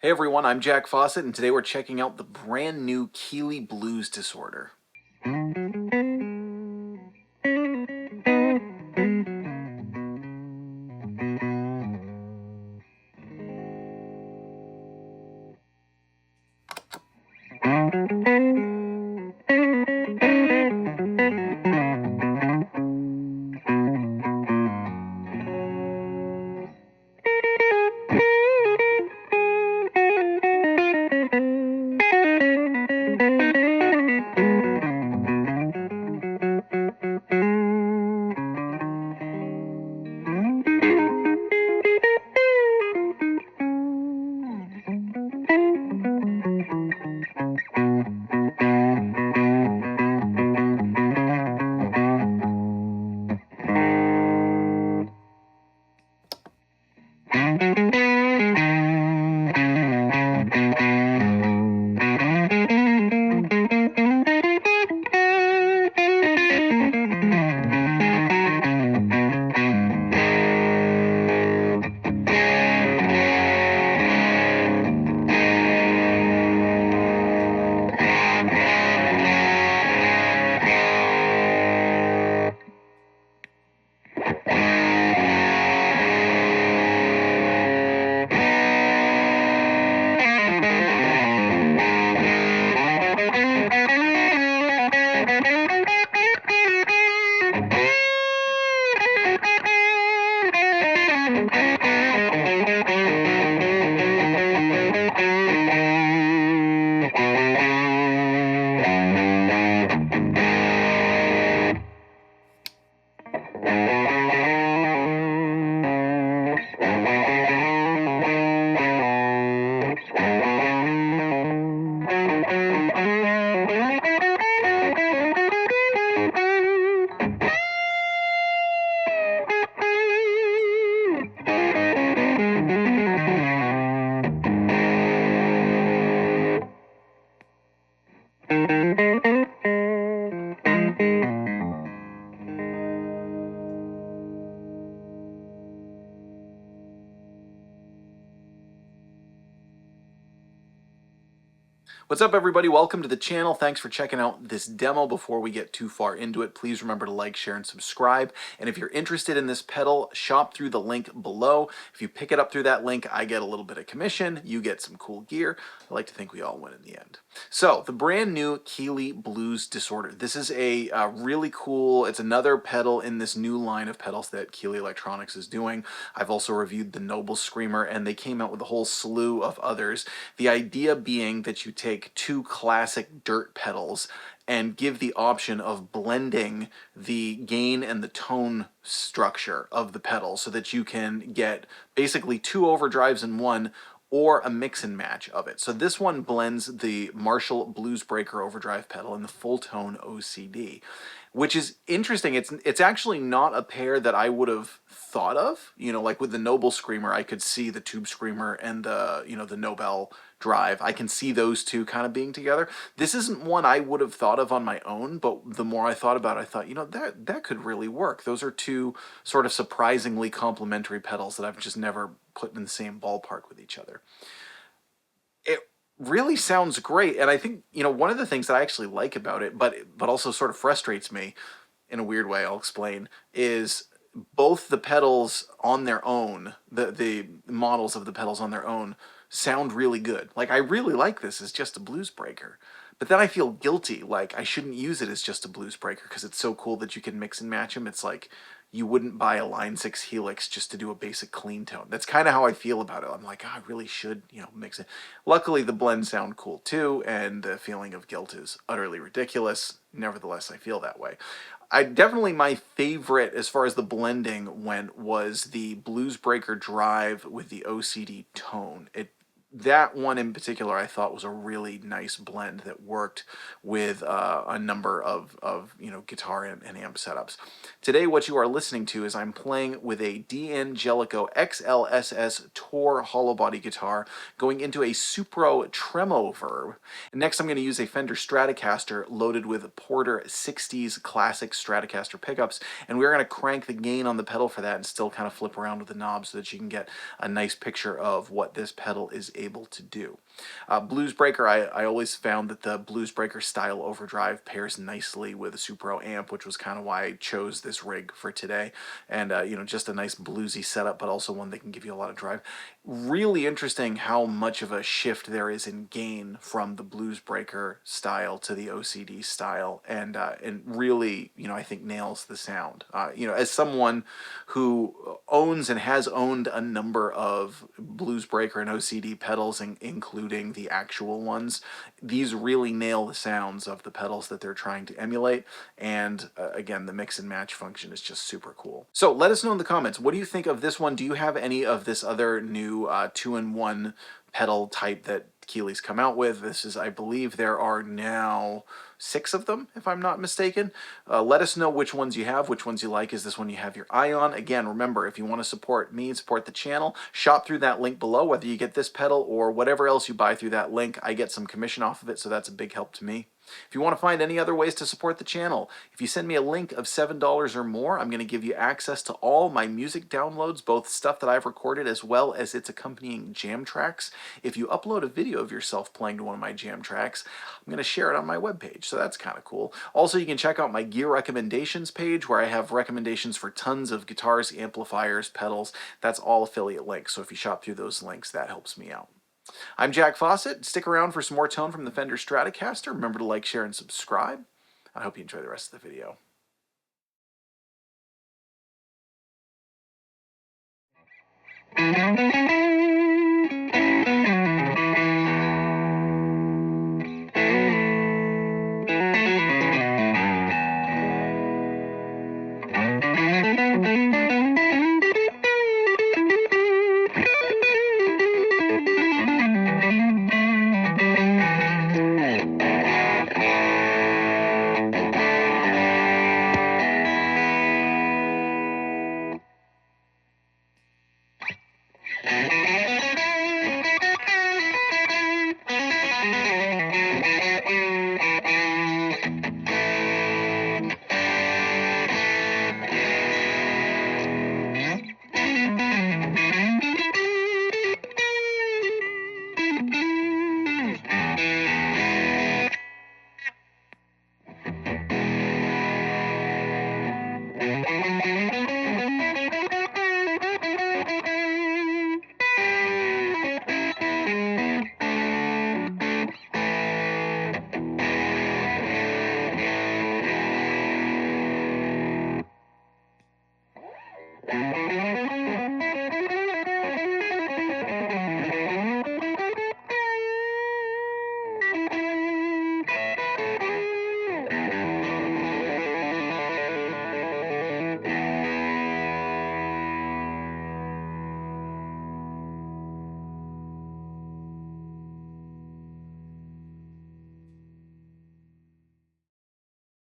Hey everyone, I'm Jack Fossett, and today we're checking out the brand new Keeley Blues Disorder. What's up everybody, welcome to the channel. Thanks for checking out this demo. Before we get too far into it, please remember to like, share, and subscribe. And if you're interested in this pedal, shop through the link below. If you pick it up through that link, I get a little bit of commission, you get some cool gear. I like to think we all win in the end. So, the brand new Keeley Blues Disorder. This is a really cool, it's another pedal in this new line of pedals that Keeley Electronics is doing. I've also reviewed the Noble Screamer, and they came out with a whole slew of others. The idea being that you take two classic dirt pedals and give the option of blending the gain and the tone structure of the pedal so that you can get basically two overdrives in one, or a mix and match of it. So this one blends the Marshall Blues Breaker overdrive pedal and the full tone OCD, which is interesting. It's actually not a pair that I would have thought of. You know, like with the Noble Screamer, I could see the Tube Screamer and the, you know, the Nobel Drive. I can see those two kind of being together. This isn't one I would have thought of on my own, but the more I thought about it, I thought, you know, that could really work. Those are two sort of surprisingly complementary pedals that I've just never put in the same ballpark with each other. It really sounds great, and I think, you know, one of the things that I actually like about it, but also sort of frustrates me in a weird way, I'll explain, is both the pedals on their own, the models of the pedals on their own, sound really good. Like, I really like this as just a blues breaker. But then I feel guilty, like I shouldn't use it as just a blues breaker because it's so cool that you can mix and match them. It's like you wouldn't buy a Line 6 Helix just to do a basic clean tone. That's kind of how I feel about it. I'm like, oh, I really should, you know, mix it. Luckily, the blends sound cool too, and the feeling of guilt is utterly ridiculous. Nevertheless, I feel that way. Definitely my favorite as far as the blending went was the Blues Breaker Drive with the OCD tone. That one in particular I thought was a really nice blend that worked with a number of you know, guitar and amp setups. Today what you are listening to is I'm playing with a D'Angelico XLSS Tour hollow body guitar going into a Supro Tremo verb. And next I'm going to use a Fender Stratocaster loaded with Porter 60s classic Stratocaster pickups, and we're going to crank the gain on the pedal for that and still kind of flip around with the knob so that you can get a nice picture of what this pedal is able able to do. Blues Breaker, I always found that the Blues Breaker style overdrive pairs nicely with a Supro amp, which was kind of why I chose this rig for today. And, just a nice bluesy setup, but also one that can give you a lot of drive. Really interesting how much of a shift there is in gain from the Blues Breaker style to the OCD style, and really, I think nails the sound. As someone who owns and has owned a number of Blues Breaker and OCD pedals, including the actual ones, these really nail the sounds of the pedals that they're trying to emulate. And again, the mix and match function is just super cool. So let us know in the comments, what do you think of this one? Do you have any of this other new 2-in-1 pedal type that Keeley's come out with? This is, I believe there are now 6 of them, if I'm not mistaken. Let us know which ones you have, which ones you like. Is this one you have your eye on? Again, remember, if you want to support me, support the channel, shop through that link below. Whether you get this pedal or whatever else you buy through that link, I get some commission off of it, so that's a big help to me. If you want to find any other ways to support the channel, if you send me a link of $7 or more, I'm going to give you access to all my music downloads, both stuff that I've recorded as well as its accompanying jam tracks. If you upload a video of yourself playing to one of my jam tracks, I'm going to share it on my webpage, so that's kind of cool. Also, you can check out my gear recommendations page where I have recommendations for tons of guitars, amplifiers, pedals. That's all affiliate links, so if you shop through those links, that helps me out. I'm Jack Fossett. Stick around for some more tone from the Fender Stratocaster. Remember to like, share, and subscribe. I hope you enjoy the rest of the video.